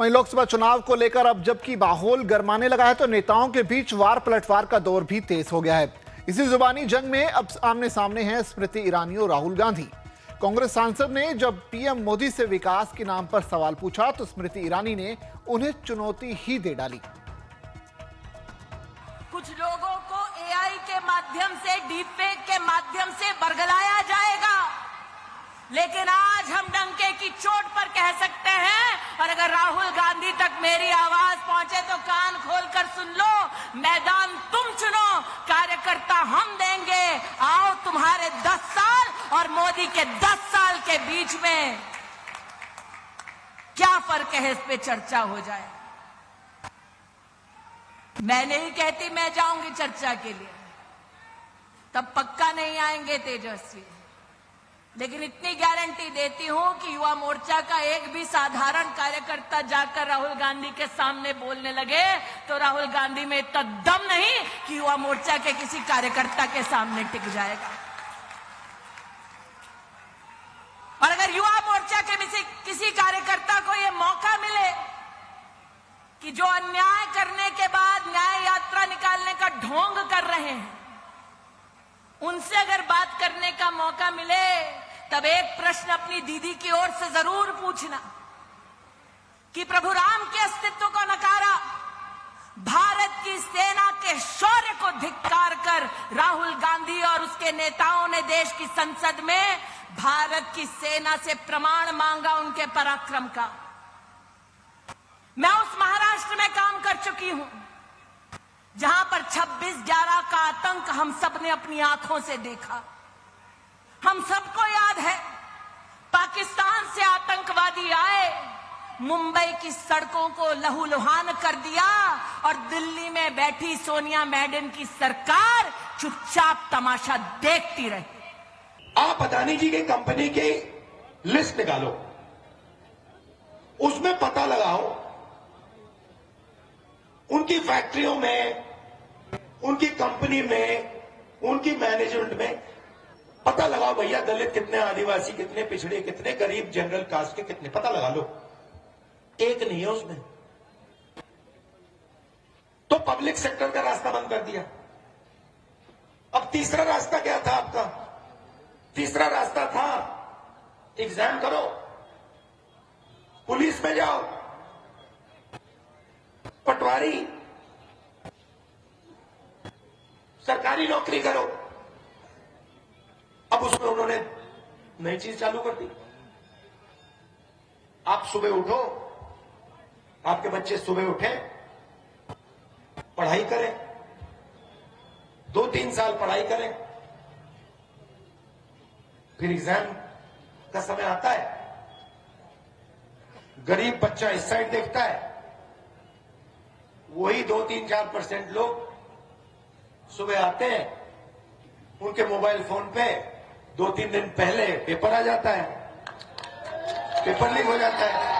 वहीं लोकसभा चुनाव को लेकर अब जबकि माहौल गरमाने लगा है तो नेताओं के बीच वार पलटवार का दौर भी तेज हो गया है। इसी जुबानी जंग में अब आमने सामने हैं स्मृति ईरानी और राहुल गांधी। कांग्रेस सांसद ने जब पीएम मोदी से विकास के नाम पर सवाल पूछा तो स्मृति ईरानी ने उन्हें चुनौती ही दे डाली। कुछ लोगों को एआई के माध्यम से, डीपफेक के माध्यम से बरगलाया जाएगा, लेकिन आज हम डंके की चोट पर कह सकते हैं, और अगर राहुल गांधी तक मेरी आवाज पहुंचे तो कान खोलकर सुन लो, मैदान तुम चुनो, कार्यकर्ता हम देंगे। आओ तुम्हारे 10 साल और मोदी के 10 साल के बीच में क्या फर्क है, इस पे चर्चा हो जाए। मैं नहीं कहती मैं जाऊंगी चर्चा के लिए, तब पक्का नहीं आएंगे तेजस्वी, लेकिन इतनी गारंटी देती हूं कि युवा मोर्चा का एक भी साधारण कार्यकर्ता जाकर राहुल गांधी के सामने बोलने लगे तो राहुल गांधी में इतना दम नहीं कि युवा मोर्चा के किसी कार्यकर्ता के सामने टिक जाएगा। और अगर युवा मोर्चा के किसी कार्यकर्ता को यह मौका मिले कि जो अन्याय करने के बाद न्याय यात्रा निकालने का ढोंग कर रहे हैं, उनसे अगर बात करने का मौका मिले, तब एक प्रश्न अपनी दीदी की ओर से जरूर पूछना कि प्रभु राम के अस्तित्व को नकारा, भारत की सेना के शौर्य को धिक्कार कर राहुल गांधी और उसके नेताओं ने देश की संसद में भारत की सेना से प्रमाण मांगा उनके पराक्रम का। मैं उस महाराष्ट्र में काम कर चुकी हूं जहां पर 26/11 का आतंक हम सब ने अपनी आंखों से देखा। हम सबको याद है, पाकिस्तान से आतंकवादी आए, मुंबई की सड़कों को लहूलुहान कर दिया और दिल्ली में बैठी सोनिया मैडम की सरकार चुपचाप तमाशा देखती रही। आप अदानी जी की कंपनी की लिस्ट निकालो, उसमें पता लगाओ उनकी फैक्ट्रियों में, उनकी कंपनी में, उनकी मैनेजमेंट में पता लगाओ भैया दलित कितने, आदिवासी कितने, पिछड़े कितने, गरीब जनरल कास्ट के कितने, पता लगा लो। एक नहीं है उसमें। तो पब्लिक सेक्टर का रास्ता बंद कर दिया। अब तीसरा रास्ता क्या था आपका? तीसरा रास्ता था एग्जाम करो, पुलिस में जाओ, पटवारी, सरकारी नौकरी करो। अब उसमें उन्होंने नई चीज चालू कर दी। आप सुबह उठो, आपके बच्चे सुबह उठे, पढ़ाई करें, 2-3 साल पढ़ाई करें, फिर एग्जाम का समय आता है, गरीब बच्चा इस साइड देखता है, वही 2-3-4% लोग सुबह आते हैं, उनके मोबाइल फोन पे 2-3 दिन पहले पेपर आ जाता है, पेपर लीक हो जाता है।